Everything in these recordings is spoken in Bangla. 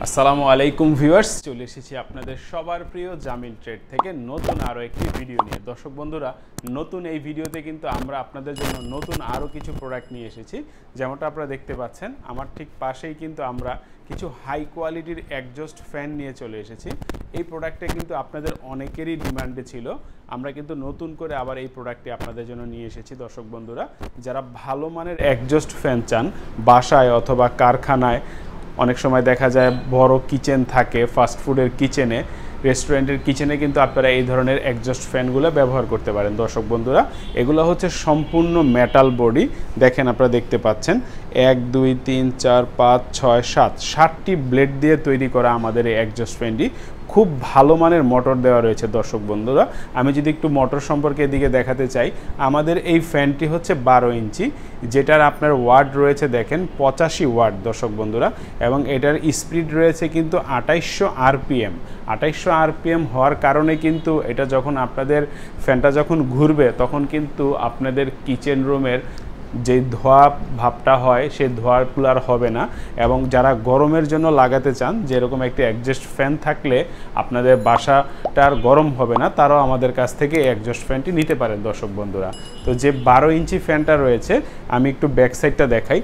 আসসালামু আলাইকুম ভিউয়ার্স, চলে এসেছি আপনাদের সবার প্রিয় জামিল ট্রেড থেকে নতুন আরও একটি ভিডিও নিয়ে। দর্শক বন্ধুরা, নতুন এই ভিডিওতে কিন্তু আমরা আপনাদের জন্য নতুন আরও কিছু প্রোডাক্ট নিয়ে এসেছি। যেমনটা আপনারা দেখতে পাচ্ছেন, আমার ঠিক পাশেই কিন্তু আমরা কিছু হাই কোয়ালিটির একজস্ট ফ্যান নিয়ে চলে এসেছি। এই প্রোডাক্টটা কিন্তু আপনাদের অনেকেরই ডিমান্ডে ছিল। আমরা কিন্তু নতুন করে আবার এই প্রোডাক্টটি আপনাদের জন্য নিয়ে এসেছি। দর্শক বন্ধুরা, যারা ভালো মানের একজস্ট ফ্যান চান বাসায় অথবা কারখানায়, অনেক সময় দেখা যায় বড় কিচেন থাকে, ফাস্টফুডের কিচেনে, রেস্টুরেন্টের কিচেনে কিন্তু আপনারা এই ধরনের একজস্ট ফ্যানগুলো ব্যবহার করতে পারেন। দর্শক বন্ধুরা, এগুলো হচ্ছে সম্পূর্ণ মেটাল বডি। দেখেন, আপনারা দেখতে পাচ্ছেন 1 2 3 4 5 6 7 7টি ব্লেড দিয়ে তৈরি করা আমাদের এই একজস্ট ফ্যানটি। খুব ভালো মানের মোটর দেওয়া রয়েছে। দর্শক বন্ধুরা, আমি যদি একটু মোটর সম্পর্কে এদিকে দেখাতে চাই, আমাদের এই ফ্যানটি হচ্ছে 12 ইঞ্চি, যেটার আপনার ওয়াট রয়েছে দেখেন 85 ওয়াট। দর্শক বন্ধুরা, এবং এটার স্পিড রয়েছে কিন্তু 2800 আরপিএম। 2800 আরপিএম হওয়ার কারণে কিন্তু এটা যখন আপনাদের ফ্যানটা যখন ঘুরবে, তখন কিন্তু আপনাদের কিচেন রুমের যে ধোঁয়া ভাবটা হয় সেই ধোঁয়াগুলো আর হবে না। এবং যারা গরমের জন্য লাগাতে চান, যেরকম একটি অ্যাডজাস্ট ফ্যান থাকলে আপনাদের বাসাটা আর গরম হবে না, তারাও আমাদের কাছ থেকে এই অ্যাডজাস্ট ফ্যানটি নিতে পারেন। দর্শক বন্ধুরা, তো যে 12 ইঞ্চি ফ্যানটা রয়েছে, আমি একটু ব্যাক সাইডটা দেখাই।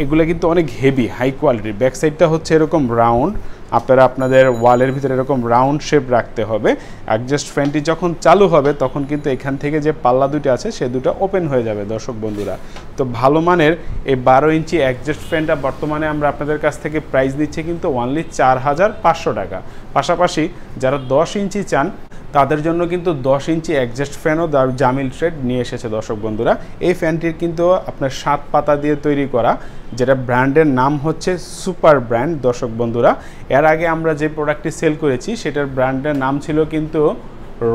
এগুলো কিন্তু অনেক হেভি, হাই কোয়ালিটির। ব্যাক সাইডটা হচ্ছে এরকম রাউন্ড, আপনারা আপনাদের ওয়ালের ভিতরে এরকম রাউন্ড শেপ রাখতে হবে। অ্যাডজাস্ট ফ্যানটি যখন চালু হবে, তখন কিন্তু এখান থেকে যে পাল্লা দুটো আছে সে দুটো ওপেন হয়ে যাবে। দর্শক বন্ধুরা, তো ভালো মানের এই 12 ইঞ্চি অ্যাডজাস্ট ফ্যানটা বর্তমানে আমরা আপনাদের কাছ থেকে প্রাইস দিচ্ছি কিন্তু অনলি 4500 টাকা। পাশাপাশি যারা 10 ইঞ্চি চান, তাদের জন্য কিন্তু 10 ইঞ্চি অ্যাডজাস্ট ফ্যানও জামিল ট্রেড নিয়ে এসেছে। দর্শক বন্ধুরা, এই ফ্যানটির কিন্তু আপনার 7 পাতা দিয়ে তৈরি করা, যেটা ব্র্যান্ডের নাম হচ্ছে সুপার ব্র্যান্ড। দর্শক বন্ধুরা, এর আগে আমরা যে প্রোডাক্টটি সেল করেছি সেটার ব্র্যান্ডের নাম ছিল কিন্তু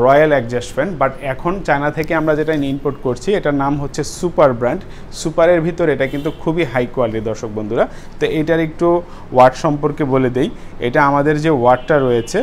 রয়্যাল অ্যাডজাস্ট ফ্যান, বাট এখন চায়না থেকে আমরা যেটা ইম্পোর্ট করছি এটার নাম হচ্ছে সুপার ব্র্যান্ড। সুপারের ভিতরে এটা কিন্তু খুবই হাই কোয়ালিটি। দর্শক বন্ধুরা, তো এটার একটু ওয়াট সম্পর্কে বলে দেই। এটা আমাদের যে ওয়াটটা রয়েছে,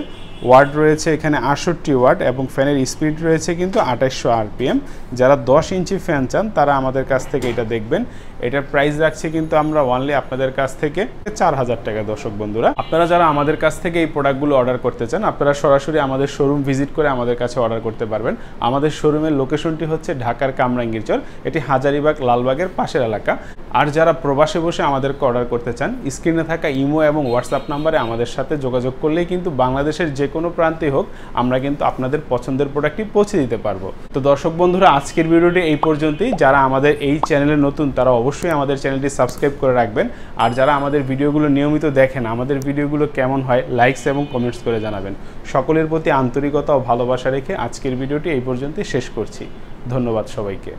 ওয়াট রয়েছে এখানে 68 ওয়াট, এবং ফ্যানের স্পিড রয়েছে কিন্তু 2800 আরপিএম। যারা 10 ইঞ্চি ফ্যান চান, তারা আমাদের কাছ থেকে এটা দেখবেন। এটার প্রাইস রাখছি কিন্তু আমরা অনলি আপনাদের কাছ থেকে 4000 টাকা। দর্শক বন্ধুরা, আপনারা যারা আমাদের কাছ থেকে এই প্রোডাক্টগুলো অর্ডার করতে চান, আপনারা সরাসরি আমাদের শোরুম ভিজিট করে আমাদের কাছে অর্ডার করতে পারবেন। আমাদের শোরুমের লোকেশনটি হচ্ছে ঢাকার কামরাঙ্গীরচর, এটি হাজারীবাগ লালবাগের পাশের এলাকা। আর যারা প্রবাসে বসে আমাদেরকে অর্ডার করতে চান, স্ক্রিনে থাকা ইমো এবং হোয়াটসঅ্যাপ নাম্বারে আমাদের সাথে যোগাযোগ করলেই কিন্তু বাংলাদেশের যে কোনো প্রান্তে হোক, আমরা কিন্তু আপনাদের পছন্দের প্রোডাক্টটি পৌঁছে দিতে পারবো। তো দর্শক বন্ধুরা, আজকের ভিডিওটি এই পর্যন্তই। যারা আমাদের এই চ্যানেলে নতুন, তারা অবশ্যই আমাদের চ্যানেলটি সাবস্ক্রাইব করে রাখবেন। আর যারা আমাদের ভিডিওগুলো নিয়মিত দেখেন, আমাদের ভিডিওগুলো কেমন হয় লাইকস এবং কমেন্টস করে জানাবেন। সকলের প্রতি আন্তরিকতা ও ভালোবাসা রেখে আজকের ভিডিওটি এই পর্যন্তই শেষ করছি। ধন্যবাদ সবাইকে।